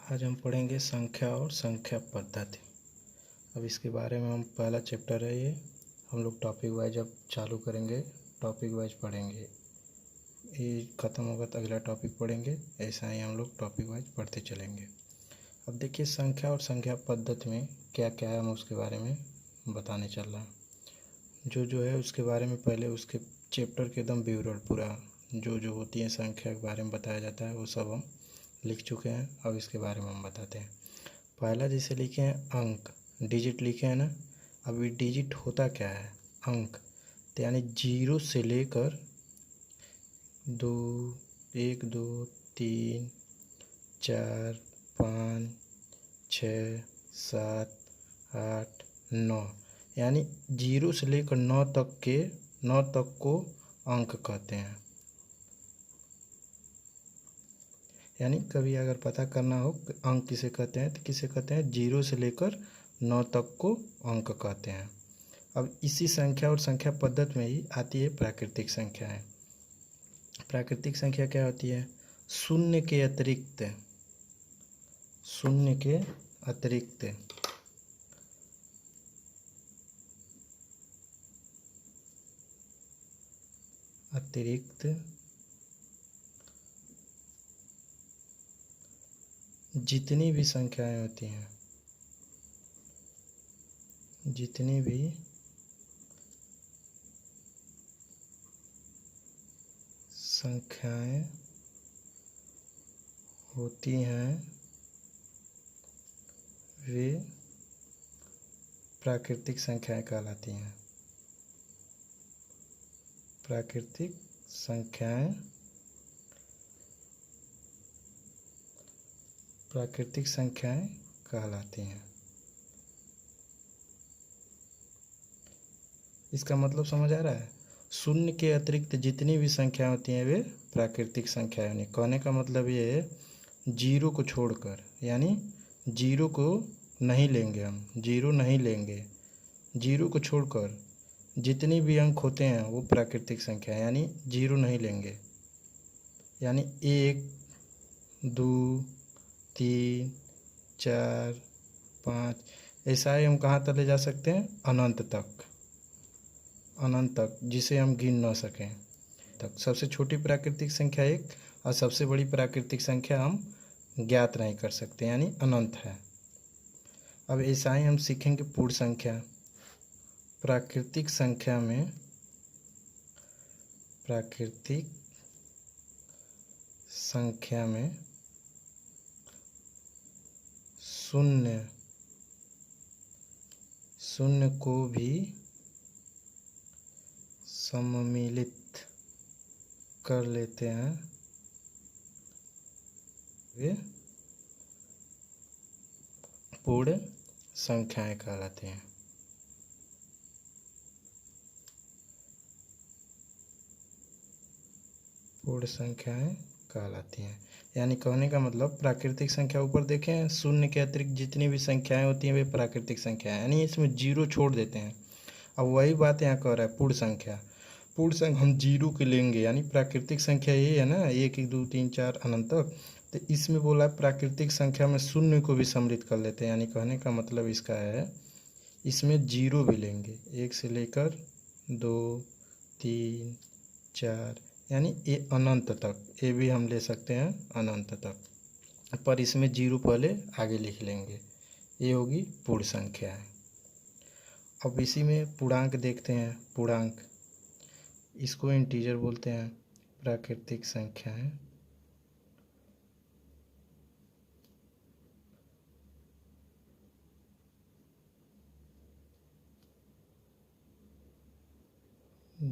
आज हम पढ़ेंगे संख्या और संख्या पद्धति। अब इसके बारे में हम पहला चैप्टर है ये, हम लोग टॉपिक वाइज अब चालू करेंगे, टॉपिक वाइज पढ़ेंगे। ये ख़त्म होगा तो अगला टॉपिक पढ़ेंगे, ऐसा ही हम लोग टॉपिक वाइज पढ़ते चलेंगे। अब देखिए संख्या और संख्या पद्धति में क्या क्या है, हम उसके बारे में बताने चल रहे हैं। जो है उसके बारे में पहले उसके चैप्टर के एकदम विवरण पूरा जो होती है संख्या के बारे में बताया जाता है वो सब हम लिख चुके हैं। अब इसके बारे में हम बताते हैं। पहला जैसे लिखे हैं अंक, डिजिट लिखे हैं ना। अब ये डिजिट होता क्या है, अंक, तो यानी 0 से लेकर 2, 1, 2, 3, 4, 5, 6, 7, 8, 9, यानी 0 से लेकर 9 तक को अंक कहते हैं। यानी कभी अगर पता करना हो अंक किसे कहते हैं तो किसे कहते हैं, 0 से लेकर 9 तक को अंक कहते हैं। अब इसी संख्या और संख्या पद्धति में ही आती है प्राकृतिक संख्याएं। प्राकृतिक संख्या क्या होती है, शून्य के अतिरिक्त जितनी भी संख्याएं होती हैं, जितनी भी संख्याएं होती हैं वे प्राकृतिक संख्याएं कहलाती हैं। प्राकृतिक संख्याएं कहलाती हैं। इसका मतलब समझ आ रहा है, शून्य के अतिरिक्त जितनी भी संख्याएं होती हैं वे प्राकृतिक संख्याएं होनी। कहने का मतलब ये है 0 को छोड़कर, यानी 0 को नहीं लेंगे, हम 0 नहीं लेंगे, 0 को छोड़कर जितनी भी अंक होते हैं वो प्राकृतिक संख्या है, यानी 0 नहीं लेंगे। यानी 1, 2, 3, 4, 5, ऐसा ही हम कहाँ तक ले जा सकते हैं, अनंत तक, जिसे हम गिन ना सकें तक। सबसे छोटी प्राकृतिक संख्या 1 और सबसे बड़ी प्राकृतिक संख्या हम ज्ञात नहीं कर सकते, यानी अनंत है। अब ऐसा ही हम सीखेंगे पूर्ण संख्या। प्राकृतिक संख्या में शून्य को भी सम्मिलित कर लेते हैं, वे पूर्ण संख्याएं कहलाती हैं। पूर्ण संख्याएं कहलाती हैं। यानी कहने का मतलब प्राकृतिक संख्या ऊपर देखें, शून्य के अतिरिक्त जितनी भी संख्याएं होती हैं वे प्राकृतिक संख्या है, यानी इसमें 0 छोड़ देते हैं। अब वही बात यहाँ कह रहा है पूर्ण संख्या हम 0 के लेंगे, यानी प्राकृतिक संख्या यही है ना, 1, 2, 3, 4 अनंत तक। तो इसमें बोला प्राकृतिक संख्या में शून्य को भी सम्मिलित कर लेते हैं, यानी कहने का मतलब इसका है इसमें 0 भी लेंगे, 1 से लेकर 2, 3, 4, यानी ये अनंत तक, ये भी हम ले सकते हैं अनंत तक, पर इसमें 0 पहले आगे लिख लेंगे, ये होगी पूर्ण संख्या है। अब इसी में पूर्णांक देखते हैं। पूर्णांक, इसको इंटीजर बोलते हैं। प्राकृतिक संख्याएं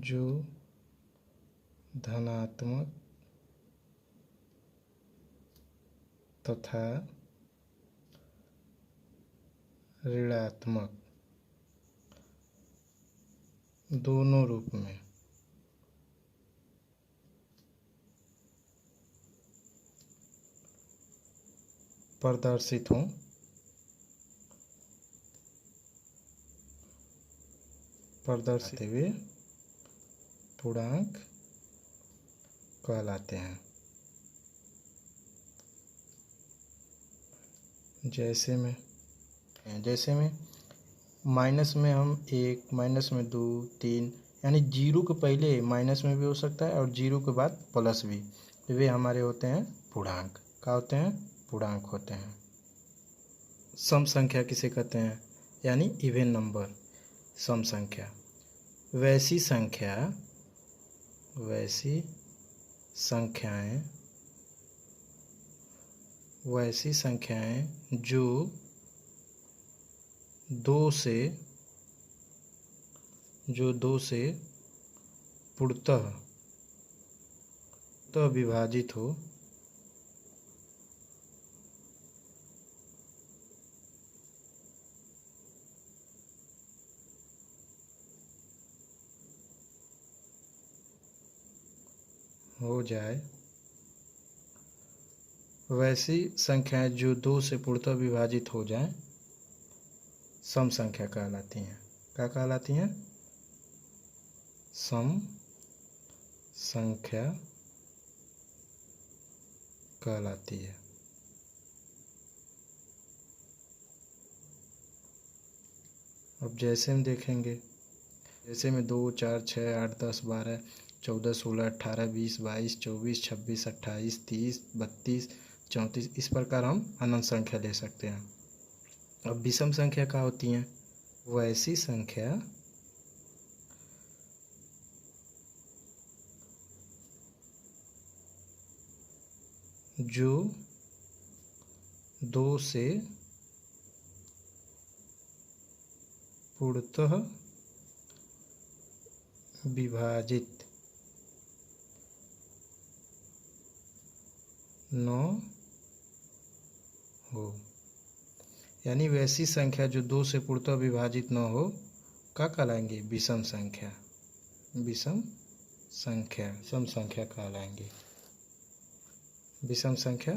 जो धनात्मक तथा ऋणात्मक दोनों रूप में प्रदर्शित हों, हुए पूर्णांक कहलाते हैं। जैसे में माइनस में हम 1, माइनस में 2, 3, यानी जीरो के पहले माइनस में भी हो सकता है और जीरो के बाद प्लस भी, वे हमारे होते हैं पूर्णांक। क्या होते हैं? पूर्णांक होते हैं। सम संख्या किसे कहते हैं? यानी इवन नंबर, सम संख्या। वैसी संख्याएं जो दो से पूर्णतः विभाजित हो जाए, वैसी संख्याएं जो 2 से पूर्णतः विभाजित हो जाएं, सम संख्या कहलाती हैं। क्या कहलाती हैं? सम संख्या कहलाती है। अब जैसे हम देखेंगे, जैसे में 2, 4, 6, 8, 10, 12, 14, 16, 18, 20, 22, 24, 26, 28, 30, 32, 34, इस प्रकार हम अनंत संख्या ले सकते हैं। अब विषम संख्या क्या होती हैं? वैसी संख्या जो 2 से पूर्णतः विभाजित न हो, यानी वैसी संख्या जो 2 से पूर्णतः विभाजित न हो, क्या कहलाएंगे? विषम संख्या। विषम संख्या कहलाएंगे, विषम संख्या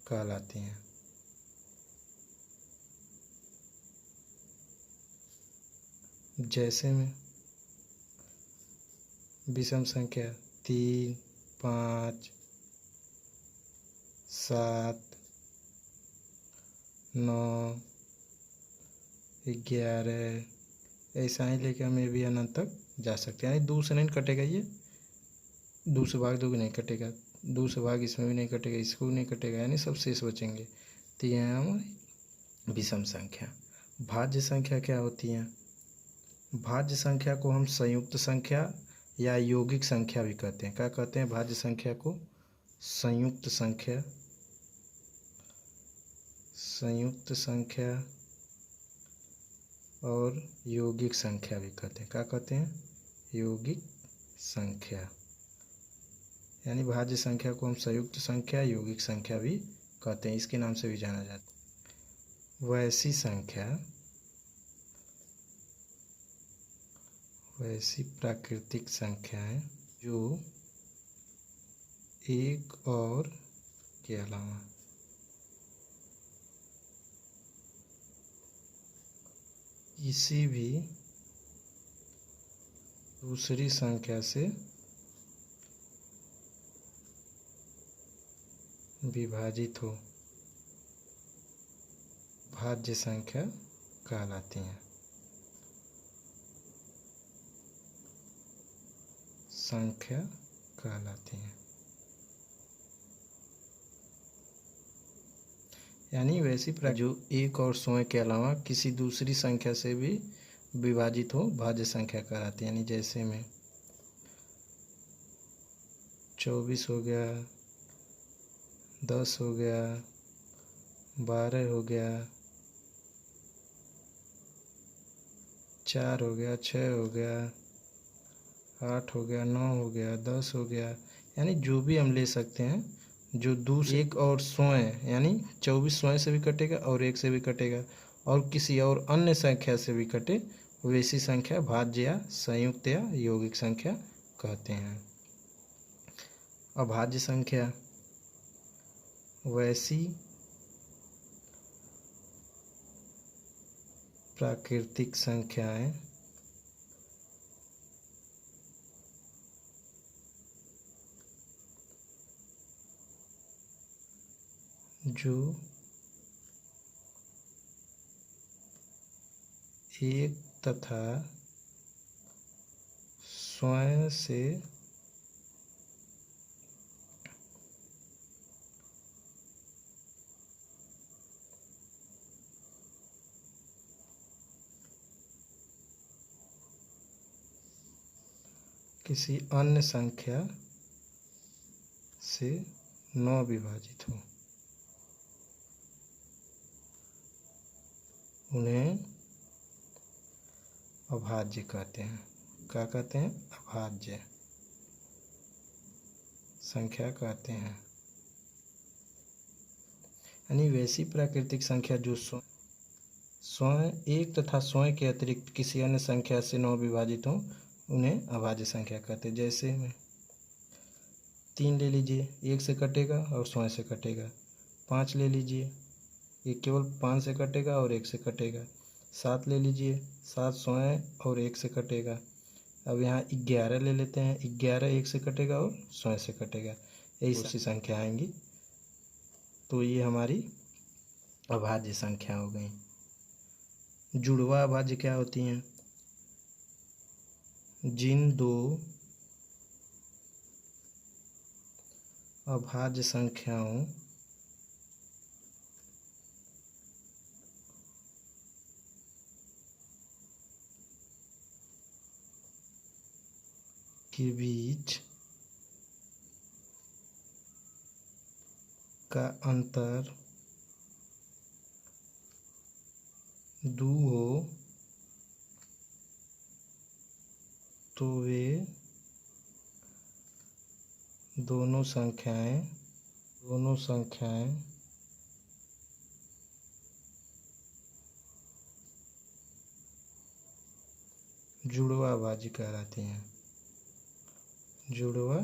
कहलाती हैं। जैसे में विषम संख्या 3, 5, 7, 9, 11, ऐसा ही लेके हम ये भी अनंत तक जा सकते हैं। यानी 2 से नहीं कटेगा, ये 2 से भाग 2 नहीं कटेगा, 2 से भाग इसमें भी नहीं कटेगा, इसको भी नहीं कटेगा, यानी सब शेष बचेंगे। तो यह है हमारी विषम संख्या। भाज्य संख्या क्या होती है? भाज्य संख्या को हम संयुक्त संख्या या यौगिक संख्या भी कहते हैं। क्या कहते हैं भाज्य संख्या को? संयुक्त संख्या और यौगिक संख्या भी कहते हैं। क्या कहते हैं? यौगिक संख्या। यानी भाज्य संख्या को हम संयुक्त संख्या, यौगिक संख्या भी कहते हैं, इसके नाम से भी जाना जाता है। वैसी प्राकृतिक संख्याएं जो एक और के अलावा किसी भी दूसरी संख्या से विभाजित हो, भाज्य संख्या कहलाती हैं। संख्या कहलाती हैं। यानी वैसी जो एक और 100 के अलावा किसी दूसरी संख्या से भी विभाजित हो, भाज्य संख्या कहलाती है। यानी जैसे में 24 हो गया, 10 हो गया, 12 हो गया, 4 हो गया, 6 हो गया, 8 हो गया, 9 हो गया, 10 हो गया, यानी जो भी हम ले सकते हैं जो दूसरे एक और 100 यानी 24 100 से भी कटेगा और 1 से भी कटेगा और किसी और अन्य संख्या से भी कटे, वैसी संख्या भाज्य या संयुक्त या यौगिक संख्या कहते हैं। अभाज्य संख्या वैसी प्राकृतिक संख्याएं जो एक तथा स्वयं से किसी अन्य संख्या से न विभाजित हो, उन्हें अभाज्य कहते हैं। क्या कहते हैं? अभाज्य संख्या कहते हैं। यानी वैसी प्राकृतिक संख्या जो स्वयं एक तथा स्वयं के अतिरिक्त किसी अन्य संख्या से न विभाजित हो, उन्हें अभाज्य संख्या कहते हैं। जैसे में 3 ले लीजिए, 1 से कटेगा और स्वयं से कटेगा। 5 ले लीजिए, ये केवल 5 से कटेगा और 1 से कटेगा। 7 ले लीजिए, 7 स्वयं और 1 से कटेगा। अब यहाँ 11 ले लेते हैं, 11 1 से कटेगा और स्वयं से कटेगा। यही सी संख्या आएंगी, तो ये हमारी अभाज्य संख्या हो गई। जुड़वा अभाज्य क्या होती हैं? जिन दो अभाज्य संख्याओं के बीच का अंतर 2 हो तो वे दोनों संख्याएं जुड़वा अभाज्य कहलाती हैं। जुड़वा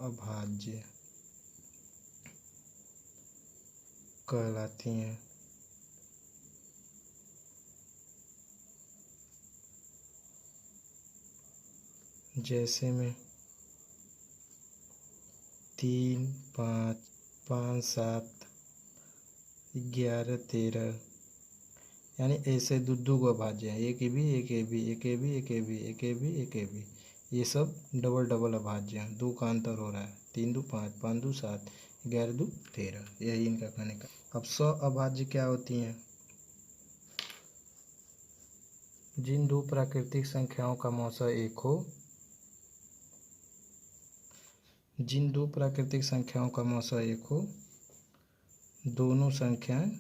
अभाज्य कहलाती हैं। जैसे में 3 5 5 7 11 13, यानी ऐसे दो को अभाज्य हैं। एक ए बी एक ए बी एक ए बी एक ए बी एक ए बी एक ए बी, ये सब डबल अभाज्य हैं। 2 का अंतर हो रहा है। 3 2 5 5 2 7 11 2 13, यही इनका कहने का। अब अभाज्य क्या होती हैं? जिन दो प्राकृतिक संख्याओं का मौसा एक हो, जिन दो प्राकृतिक संख्याओं का मौसा एक हो, दोनों संख्याएं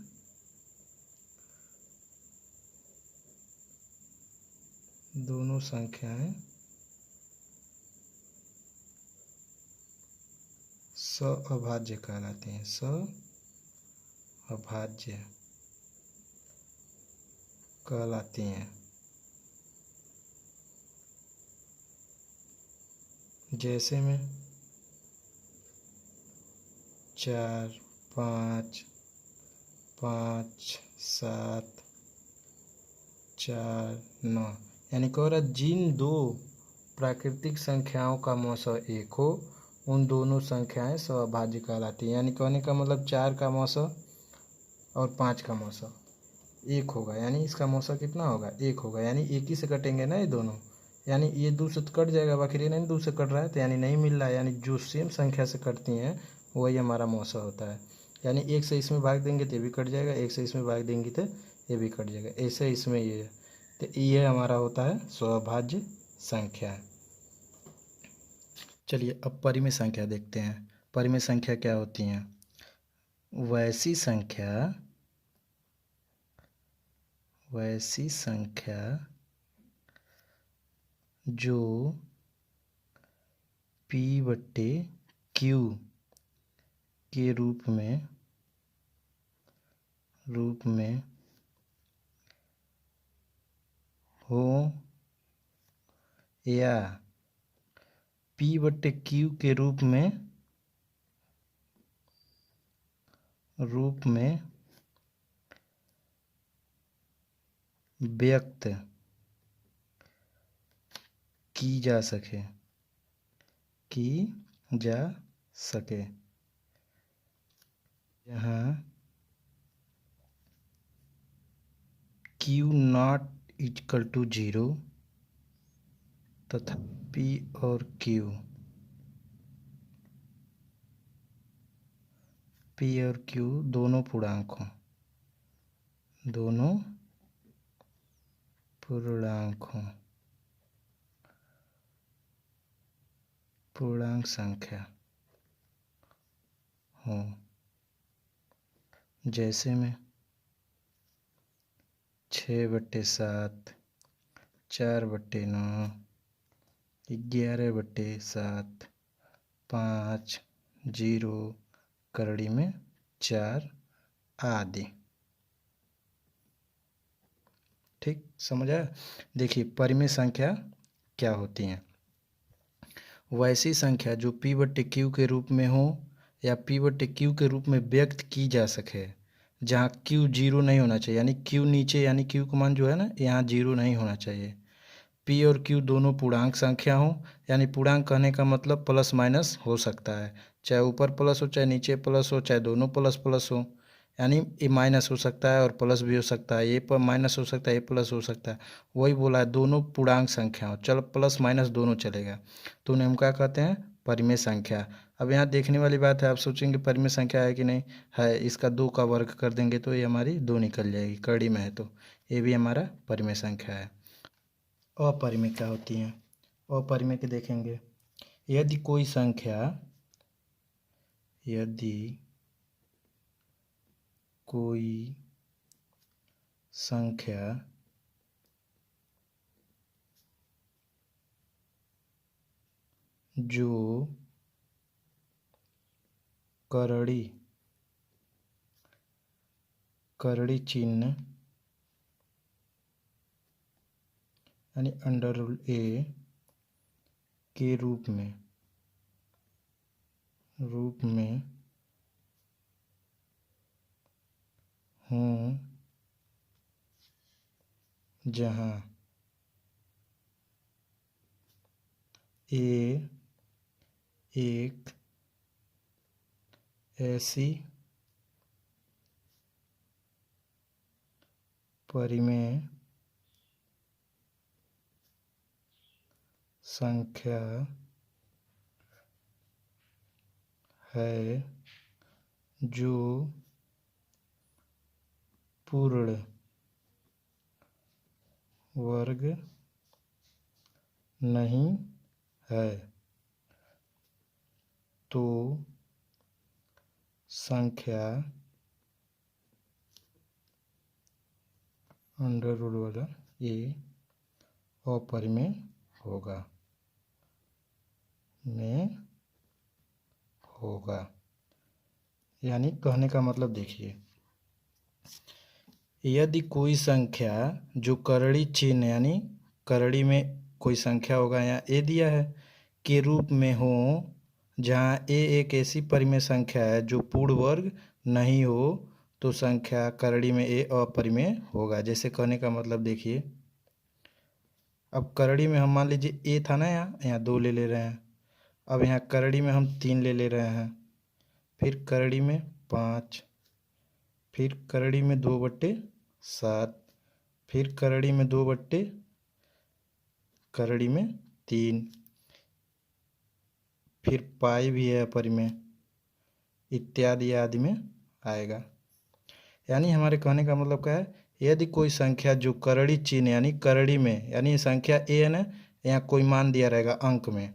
अभाज्य कहलाती हैं। अभाज्य कहलाती हैं। जैसे में 4 5 5 7 4 9, यानी कह रहा जिन दो प्राकृतिक संख्याओं का मौसा एक हो, उन दोनों संख्याएं अभाज्य कहलाती हैं। यानी कहने का मतलब 4 का मौसा और 5 का मौसा एक होगा, यानी इसका मौसा कितना होगा? 1 होगा। यानी एक ही से कटेंगे ना ये दोनों, यानी ये 2 से कट जाएगा, बाकी ये नहीं 2 से कट रहा है, तो यानी नहीं मिल रहा है। यानी जो सेम संख्या से कटती हैं वही हमारा मौसा होता है। यानी 1 से इसमें भाग देंगे तो ये भी कट जाएगा, 1 से इसमें भाग देंगे तो ये भी कट जाएगा, ऐसे इसमें ये है। तो ये हमारा होता है अभाज्य संख्या। चलिए अब परिमेय संख्या देखते हैं। परिमेय संख्या क्या होती हैं? वैसी संख्या जो P/Q के रूप में हो या P/Q के रूप में व्यक्त की जा सके, जहाँ Q Q not equal to 0 तथा P और Q दोनों पूर्णांक हों, पूर्णांक संख्या हो, जैसे में 6/7, 4/9, 11/7, 5, 0, करड़ी में 4 आदि। ठीक, समझ आया। देखिए परिमेय संख्या क्या होती हैं। वैसी संख्या जो P/Q के रूप में हो या P/Q के रूप में व्यक्त की जा सके, जहाँ Q 0 नहीं होना चाहिए, यानी Q नीचे, यानी Q का मान जो है ना यहाँ 0 नहीं होना चाहिए। P और Q दोनों पूर्णांक संख्या हो, यानी पूर्णांक कहने का मतलब प्लस माइनस हो सकता है, चाहे ऊपर प्लस हो, चाहे नीचे प्लस हो, चाहे दोनों प्लस प्लस हो, यानी ये माइनस हो सकता है और प्लस भी हो सकता है, ये पर माइनस हो सकता है, ये प्लस हो सकता है। वही बोला है, दोनों पूर्णांक संख्या हो, चलो प्लस माइनस दोनों चलेगा, तो उन्हें हम क्या कहते हैं, परिमेय संख्या। अब यहाँ देखने वाली बात है, आप सोचेंगे परिमेय संख्या है कि नहीं है, इसका 2 का वर्ग कर देंगे तो ये हमारी 2 निकल जाएगी, कड़ी में है तो ये भी हमारा परिमेय संख्या है। अपरिमेय क्या होती हैं। अपरिमेय के देखेंगे, यदि कोई संख्या जो करड़ी चिन्ह यानी √a के रूप में हूँ, जहाँ a एक ऐसी परिमेय संख्या है जो पूर्ण वर्ग नहीं है, तो संख्या अंडर रूट वाला ये अपरिमेय होगा, यानी कहने का मतलब देखिए, यदि कोई संख्या जो करड़ी चिन्ह यानी करड़ी में कोई संख्या होगा, यहाँ ए दिया है, के रूप में हो, जहाँ ए एक ऐसी परिमेय संख्या है जो पूर्ण वर्ग नहीं हो, तो संख्या करड़ी में ए अपरिमेय होगा। जैसे कहने का मतलब देखिए, अब करड़ी में हम मान लीजिए ए था ना, यहाँ 2 ले रहे हैं, अब यहाँ करड़ी में हम 3 ले रहे हैं, फिर करड़ी में 5, फिर करड़ी में 2/7, फिर करड़ी में 3, फिर पाई भी है अपरिमेय, इत्यादि आदि में आएगा। यानी हमारे कहने का मतलब क्या है, यदि कोई संख्या जो करड़ी चिन्ह यानी करड़ी में, यानी संख्या ए है ना, यहाँ कोई मान दिया रहेगा अंक में,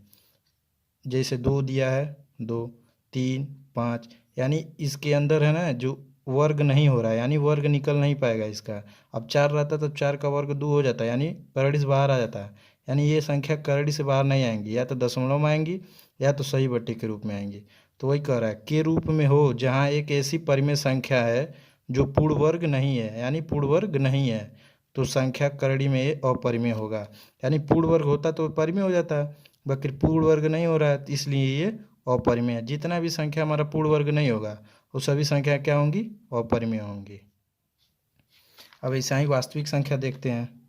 जैसे 2 दिया है, 2, 3, 5, यानी इसके अंदर है ना जो वर्ग नहीं हो रहा है, यानी वर्ग निकल नहीं पाएगा इसका। अब 4 रहता तो 4 का वर्ग 2 हो जाता है, यानी करड़ी से बाहर आ जाता है, यानी ये संख्या करड़ी से बाहर नहीं आएंगी, या तो दशमलव में आएंगी या तो सही बट्टे के रूप में आएंगी। तो वही कह रहा है, के रूप में हो जहाँ एक ऐसी परिमेय संख्या है जो पूर्ण वर्ग नहीं है, यानी पूर्ण वर्ग नहीं है, तो संख्या करड़ी में ये अपरिमेय होगा। यानी पूर्ण वर्ग होता तो परिमेय हो जाता है, बाकी पूर्ण वर्ग नहीं हो रहा है, इसलिए ये अपरिमेय है। जितना भी संख्या हमारा पूर्ण वर्ग नहीं होगा वो सभी संख्या क्या होंगी, अपरिमेय होंगी। अब ऐसा ही वास्तविक संख्या देखते हैं।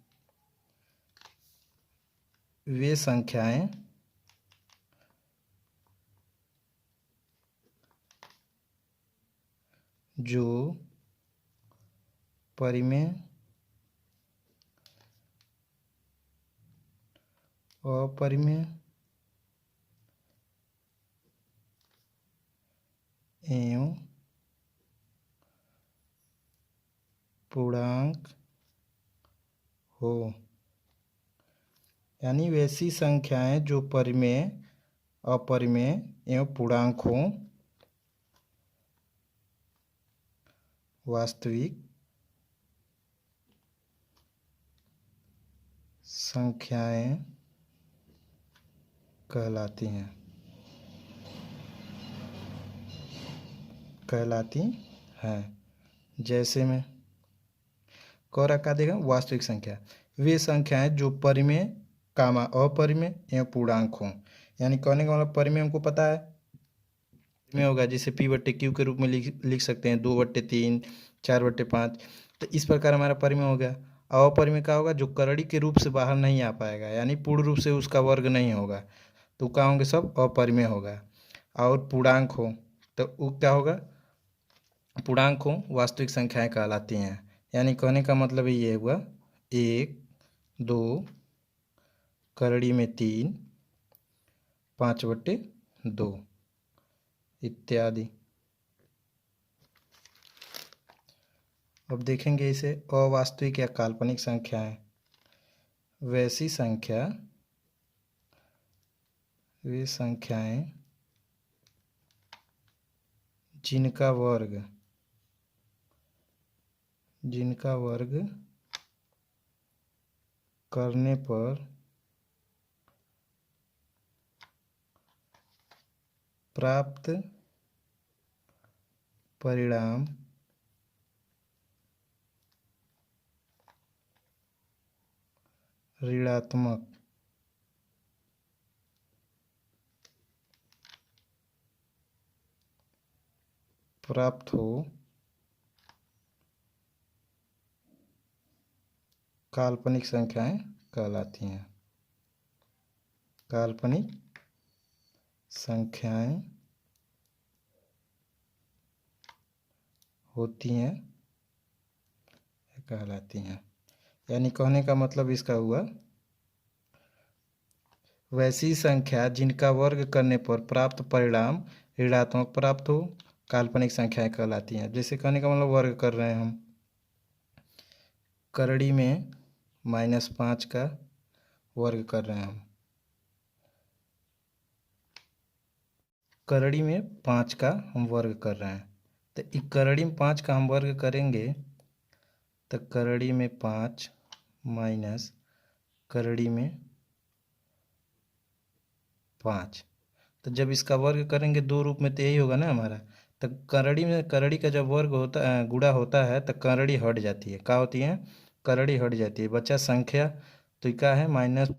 वे संख्याएं जो परिमेय अपरिमेय एवं पूर्णांक हो, यानी वैसी संख्याएं जो परिमेय, अपरिमेय एवं पूर्णांक हो, वास्तविक संख्याएं कहलाती हैं। जैसे में कोरा का देगा वास्तविक संख्या, वे संख्याएं जो परिमेय, अपरिमेय एवं पूर्णांक हों। यानी कहने का मतलब परिमेय हमको पता है में होगा, जिसे P/Q के रूप में लिख सकते हैं, 2/3, 4/5। तो इस प्रकार हमारा परिमेय हो गया। अपरिमेय का होगा जो करड़ी के रूप से बाहर नहीं आ पाएगा, यानी पूर्ण रूप से उसका वर्ग नहीं होगा, तो क्या होंगे, सब अपरिमेय होगा। और पूर्णांक हो तो वो क्या होगा, पूर्णांक हो वास्तविक संख्याएं कहलाती हैं। यानी कहने का मतलब ये हुआ 1, 2, करड़ी में 3, 5/2 इत्यादि। अब देखेंगे इसे अवास्तविक या काल्पनिक संख्याएं। वैसी संख्या, वे संख्याएं जिनका वर्ग करने पर प्राप्त परिणाम ऋणात्मक प्राप्त हो, काल्पनिक संख्याएं कहलाती हैं। काल्पनिक संख्याएं होती हैं, कहलाती हैं। यानी कहने का मतलब इसका हुआ, वैसी संख्या जिनका वर्ग करने पर प्राप्त परिणाम ऋणात्मक प्राप्त हो, काल्पनिक संख्याएं कहलाती हैं। जैसे कहने का मतलब वर्ग कर रहे हैं हम, करड़ी में -5 का वर्ग कर रहे हैं हम, करड़ी में 5 का हम वर्ग कर रहे हैं। तो करड़ी में 5 का हम वर्ग करेंगे तो करड़ी में 5 माइनस करड़ी में 5, तो जब इसका वर्ग करेंगे दो रूप में तो यही होगा ना हमारा। तो करड़ी का जब वर्ग होता है, गुणा होता है, तो करड़ी हट जाती है। क्या होती है, करड़ी हट जाती है, बचा संख्या। तो क्या है,